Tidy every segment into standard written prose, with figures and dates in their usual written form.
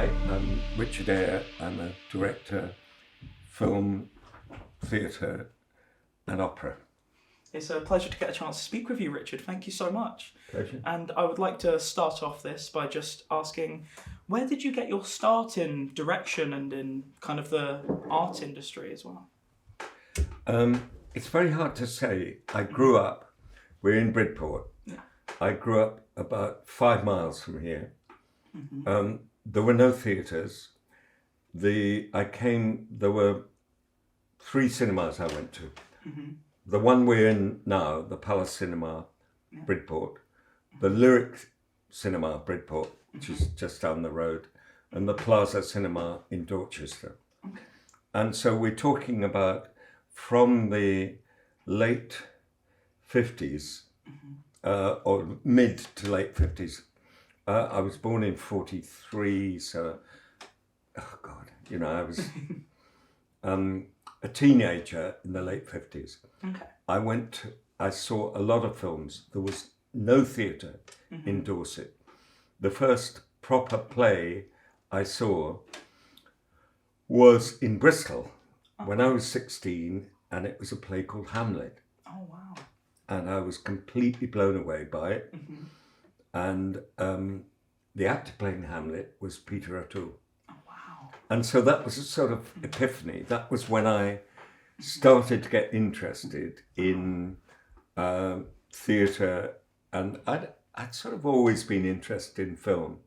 Hi, I'm Richard Eyre. I'm a director, film, theatre and opera. It's a pleasure to get a chance to speak with you, Richard. Thank you so much. Pleasure. And I would like to start off this by just asking, where did you get your start in direction and in kind of the art industry as well? It's very hard to say. I grew up, we're in Bridport. Yeah. I grew up about 5 miles from here. There were no theatres. There were 3 cinemas I went to. The one we're in now, the Palace Cinema, Bridport, the Lyric Cinema, Bridport, which is just down the road, and the Plaza Cinema in Dorchester. Okay. And so we're talking about from the late 50s, or mid to late 50s. I was born in 43, so, oh God, I was a teenager in the late 50s. Okay. I saw a lot of films. There was no theatre in Dorset. The first proper play I saw was in Bristol when I was 16, and it was a play called Hamlet. Oh, wow. And I was completely blown away by it. And the actor playing Hamlet was Peter O'Toole. Oh, wow. And so that was a sort of epiphany. That was when I started to get interested in theatre, and I'd sort of always been interested in film.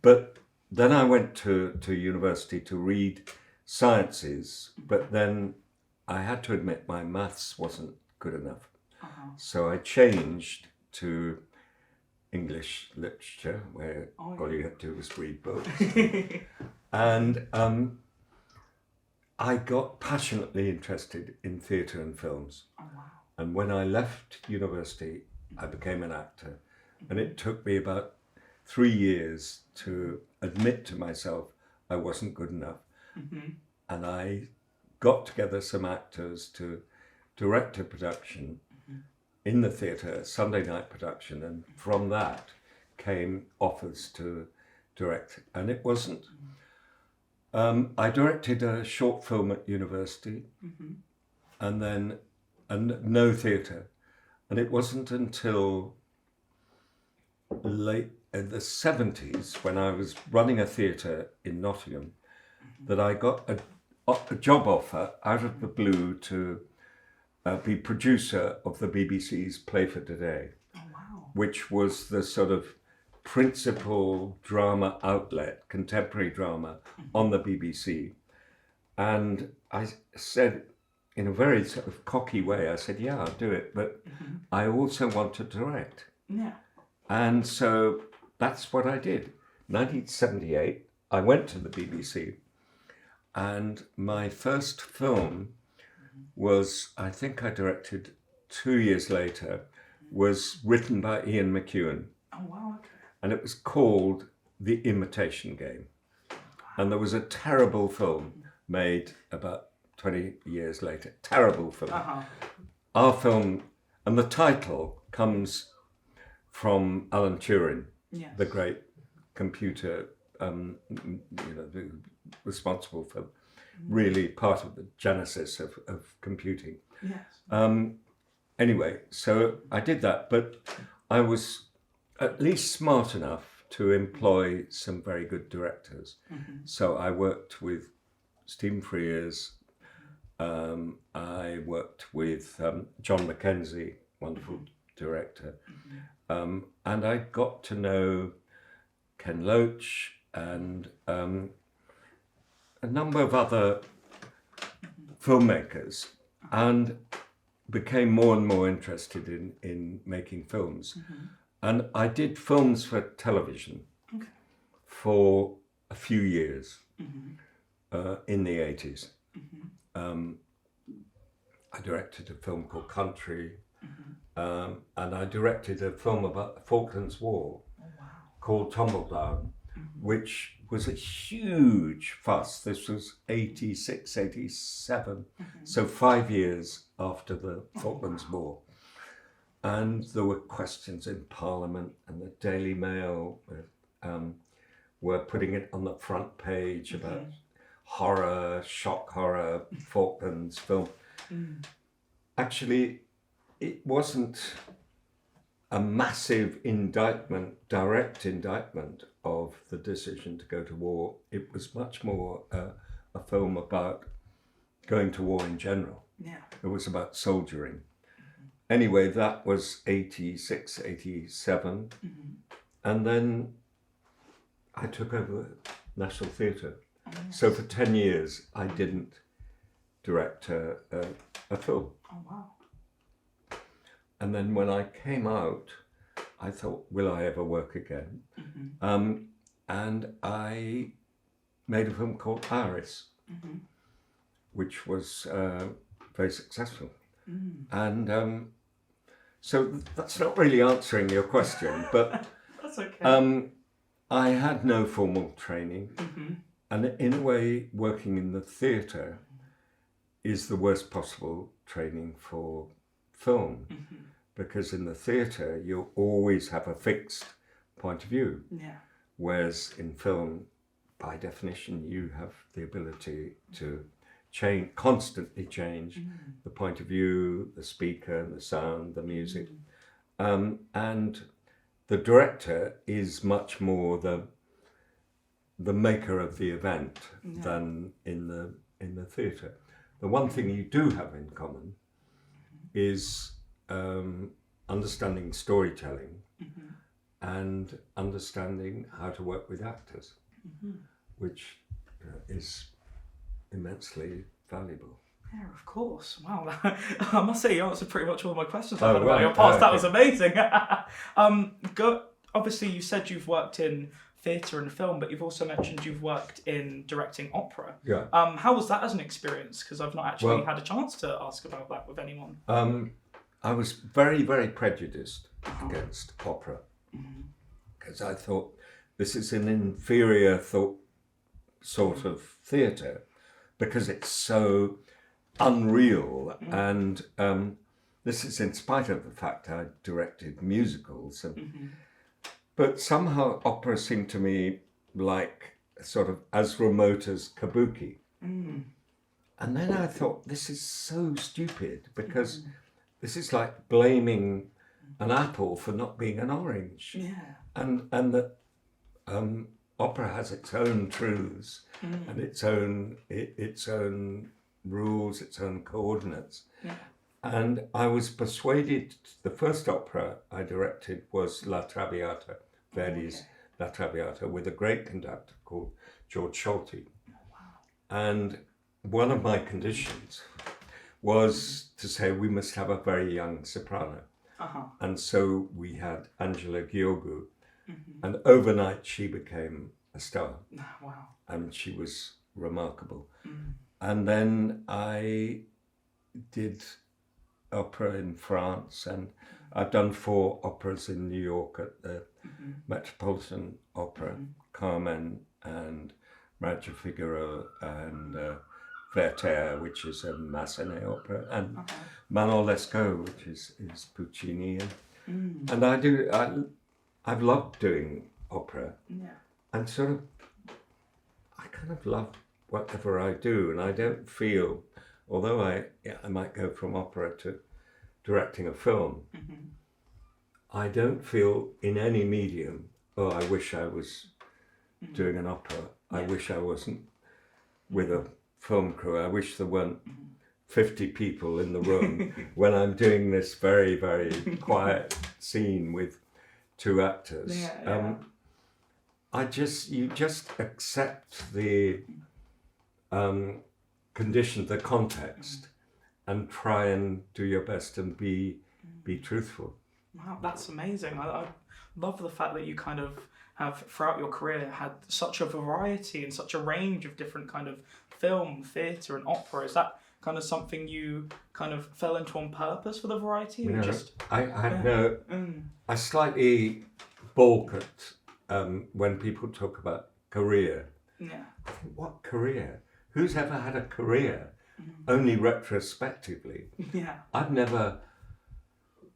But then I went to university to read sciences, but then I had to admit my maths wasn't good enough. So I changed to English literature, where all you had to do was read books. And I got passionately interested in theatre and films. Oh, wow. And when I left university, I became an actor. And it took me about 3 years to admit to myself I wasn't good enough. And I got together some actors to direct a production in the theatre, a Sunday night production, and from that came offers to direct. And it wasn't, I directed a short film at university, and no theatre. And it wasn't until late in the 70s, when I was running a theatre in Nottingham, that I got a job offer out of the blue to be producer of the BBC's Play for Today, which was the sort of principal drama outlet, contemporary drama on the BBC. And I said, in a very sort of cocky way, I said, yeah, I'll do it, but I also want to direct. Yeah. And so that's what I did. 1978, I went to the BBC, and my first film was, I think I directed 2 years later, was written by Ian McEwan. Oh, wow. Okay. And it was called The Imitation Game. And there was a terrible film made about 20 years later. Terrible film. Our film, and the title comes from Alan Turing, the great computer, responsible for really part of the genesis of computing. Yes. Anyway, so I did that, but I was at least smart enough to employ some very good directors. So I worked with Stephen Frears, I worked with John Mackenzie, wonderful director, and I got to know Ken Loach and a number of other filmmakers, and became more and more interested in making films. And I did films for television for a few years in the 80s. I directed a film called Country, and I directed a film about the Falklands War called Tumbledown, which was a huge fuss. This was 86, 87, so 5 years after the Falklands War. And there were questions in Parliament, and the Daily Mail were putting it on the front page about horror, shock horror, Falklands film. Actually, it wasn't a massive direct indictment of the decision to go to war. It was much more a film about going to war in general. Yeah. It was about soldiering. Anyway, that was 86, 87. And then I took over National Theatre. So for 10 years, I didn't direct a film. Oh, wow. And then when I came out, I thought, will I ever work again? And I made a film called Iris, which was very successful. And so that's not really answering your question, but that's okay. I had no formal training. And in a way, working in the theatre is the worst possible training for film, because in the theatre you always have a fixed point of view, whereas in film, by definition, you have the ability to constantly change the point of view, the speaker, the sound, the music, and the director is much more the maker of the event than in the theatre. The one thing you do have in common is understanding storytelling and understanding how to work with actors, which is immensely valuable. Yeah, of course. Wow, I must say you answered pretty much all my questions I Oh, had about right. your past. Okay. That was amazing. Obviously, you said you've worked in theatre and film, but you've also mentioned you've worked in directing opera. Yeah. How was that as an experience? Because I've not actually had a chance to ask about that with anyone. I was very, very prejudiced against opera, because I thought this is an inferior sort of theatre, because it's so unreal, and this is in spite of the fact I directed musicals, but somehow opera seemed to me like sort of as remote as kabuki. And then I thought, this is so stupid, because this is like blaming an apple for not being an orange. And that opera has its own truths and its own rules, its own coordinates. And I was persuaded. The first opera I directed was La Traviata, Verdi's La Traviata, with a great conductor called George Schulte. And one of my conditions was to say we must have a very young soprano. And so we had Angela Gheorghiu, and overnight she became a star. Wow. And she was remarkable. And then I did opera in France, and I've done 4 operas in New York at the Metropolitan Opera, Carmen and Marriage of Figaro and Werther, which is a Massenet opera, and Manon Lescaut, which is Puccini. And I've loved doing opera, and sort of, I kind of love whatever I do, and I don't feel, although I might go from opera to directing a film, I don't feel in any medium, oh, I wish I was doing an opera. I wish I wasn't with a film crew. I wish there weren't 50 people in the room when I'm doing this very, very quiet scene with 2 actors. You just accept the condition, the context, and try and do your best and be truthful. Wow, that's amazing. I love the fact that you kind of have, throughout your career, had such a variety and such a range of different kind of film, theatre and opera. Is that kind of something you kind of fell into on purpose for the variety? Or I slightly balk at when people talk about career. I think, what career? Who's ever had a career? Only retrospectively. I've never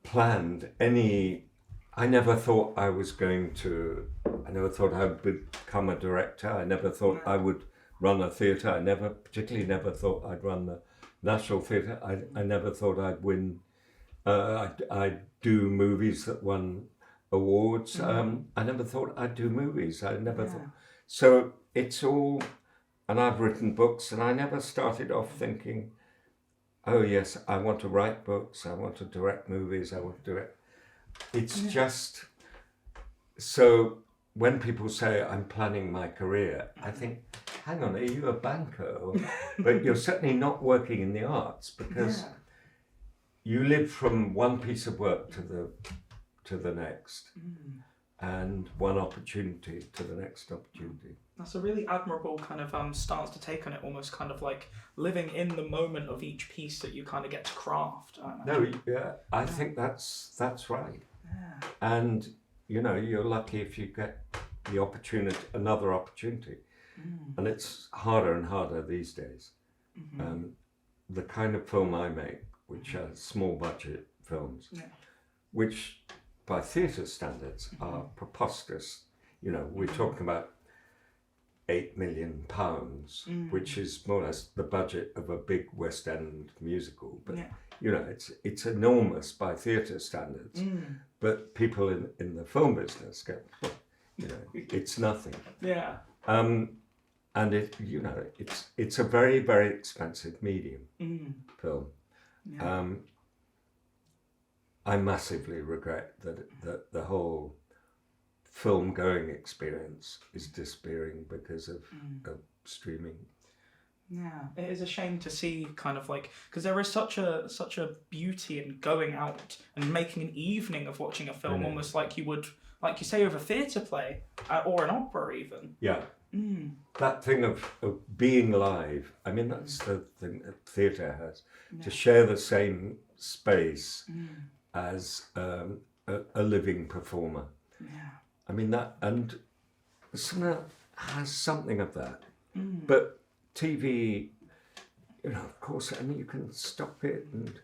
planned any. I never thought I never thought I would become a director. I never thought I would run a theatre. I never thought I'd run the National Theatre. I never thought I'd win. I'd do movies that won awards. I never thought I'd do movies. I never thought. So it's all, and I've written books, and I never started off thinking, oh yes, I want to write books, I want to direct movies, I want to do it. It's just, so when people say I'm planning my career, I think, hang on, are you a banker? But you're certainly not working in the arts, because you live from one piece of work to the next, and one opportunity to the next opportunity. That's a really admirable kind of stance to take on it, almost kind of like living in the moment of each piece that you kind of get to craft. I think that's right. Yeah. And you're lucky if you get the opportunity, another opportunity, and it's harder and harder these days. The kind of film I make, which are small budget films, which by theatre standards are preposterous. We're talking about £8 million, which is more or less the budget of a big West End musical. But it's enormous by theatre standards. But people in the film business go, it's nothing. Yeah. And it's a very, very expensive medium, film. Yeah. I massively regret that the whole film going experience is disappearing because of streaming. Yeah, it is a shame to see kind of like, because there is such a beauty in going out and making an evening of watching a film, almost like you would, like you say, with a theatre play or an opera even. Yeah. That thing of being live, I mean, that's the thing that theatre has, to share the same space as a living performer. Yeah. I mean, that, and cinema has something of that. But TV, of course, I mean, you can stop it. And,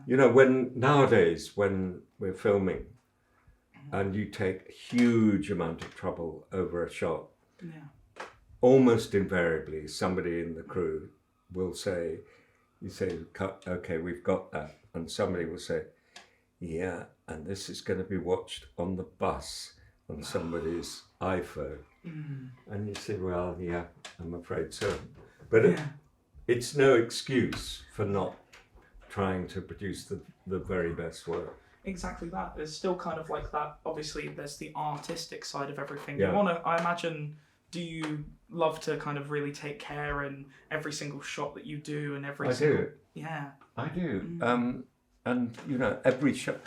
when nowadays, when we're filming and you take a huge amount of trouble over a shot, almost invariably somebody in the crew will say, you say, cut, okay, we've got that. And somebody will say, yeah, and this is going to be watched on the bus on somebody's iPhone. And you say, well, yeah, I'm afraid so. But it's no excuse for not trying to produce the very best work. Exactly that. There's still kind of like that, obviously there's the artistic side of everything. Yeah. I imagine, do you love to kind of really take care in every single shot that you do and every single... do. Yeah. I do. And, every shot...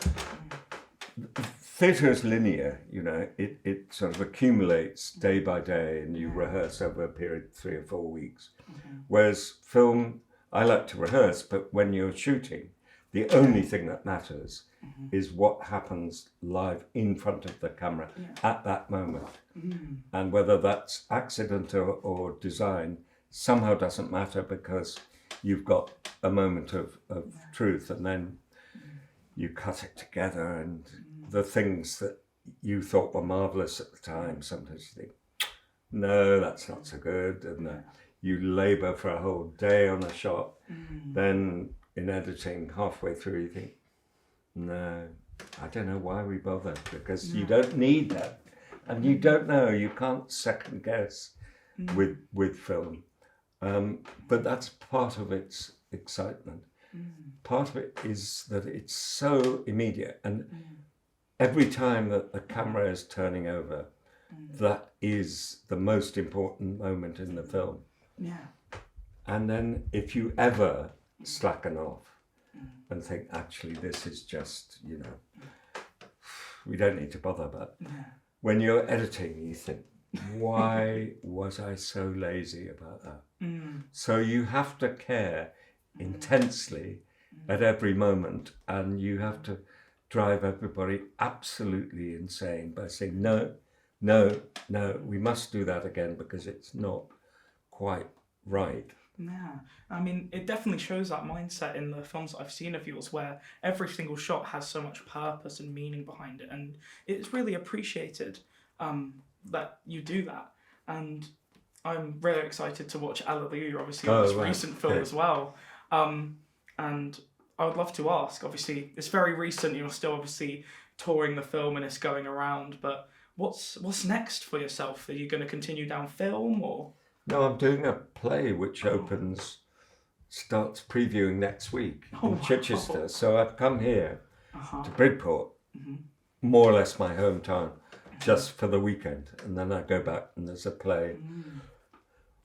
Theatre is linear, it sort of accumulates day by day, and you rehearse over a period of 3 or 4 weeks. Whereas film, I like to rehearse, but when you're shooting, the only thing that matters is what happens live in front of the camera at that moment. And whether that's accident or design somehow doesn't matter, because you've got a moment of truth, and then you cut it together, and the things that you thought were marvellous at the time, sometimes you think, no, that's not so good, and you labour for a whole day on a shot. Then in editing, halfway through, you think, no, I don't know why we bother, because you don't need that, and you don't know, you can't second guess with film. But that's part of its excitement. Part of it is that it's so immediate, and every time that the camera is turning over, that is the most important moment in the film. Yeah. And then if you ever slacken off and think, actually, this is just, we don't need to bother, but when you're editing, you think, why was I so lazy about that? So you have to care intensely at every moment, and you have to drive everybody absolutely insane by saying, no, we must do that again because it's not quite right. Yeah, I mean, it definitely shows that mindset in the films that I've seen of yours, where every single shot has so much purpose and meaning behind it, and it's really appreciated that you do that. And I'm really excited to watch Alleluia, obviously, this recent film as well. And I would love to ask, obviously, it's very recent, you're still obviously touring the film and it's going around, but what's next for yourself? Are you going to continue down film, or...? No, I'm doing a play which starts previewing next week in Chichester. So I've come here to Bridport, more or less my hometown, just for the weekend. And then I go back and there's a play.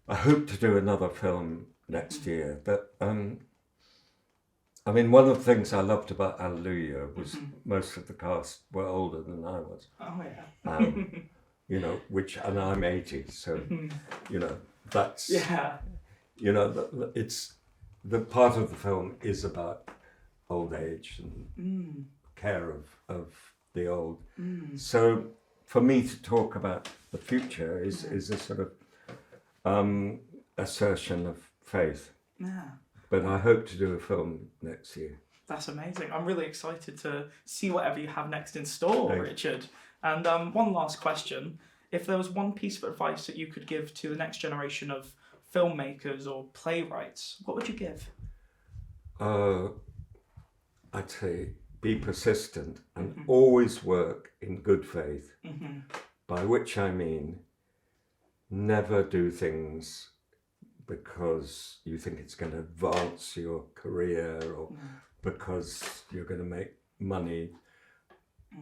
I hope to do another film next year. But, I mean, one of the things I loved about Alleluia was most of the cast were older than I was. Oh, yeah. You know, and I'm 80, so, you know, that's, you know, it's, the part of the film is about old age and care of the old. So for me to talk about the future is a sort of assertion of faith. Yeah. But I hope to do a film next year. That's amazing. I'm really excited to see whatever you have next in store, Richard. And one last question. If there was one piece of advice that you could give to the next generation of filmmakers or playwrights, what would you give? I'd say be persistent and always work in good faith, by which I mean never do things because you think it's going to advance your career or because you're going to make money.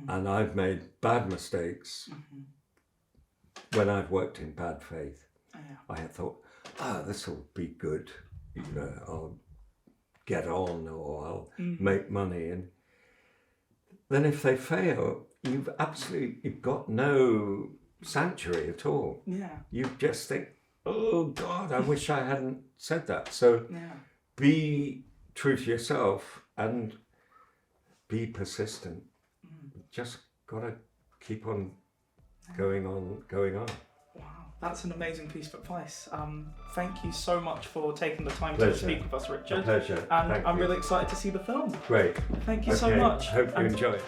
And I've made bad mistakes when I've worked in bad faith. I had thought, this will be good, you know, I'll get on or I'll make money. And then if they fail, you've got no sanctuary at all. Yeah. You just think, oh God, I wish I hadn't said that. So be true to yourself and be persistent. Just gotta keep on going on. Wow, that's an amazing piece of advice. Thank you so much for taking the time Pleasure. to speak with us, Richard. A pleasure. And Thank I'm you. really excited to see the film. Great. Thank you so much. Hope you enjoy it.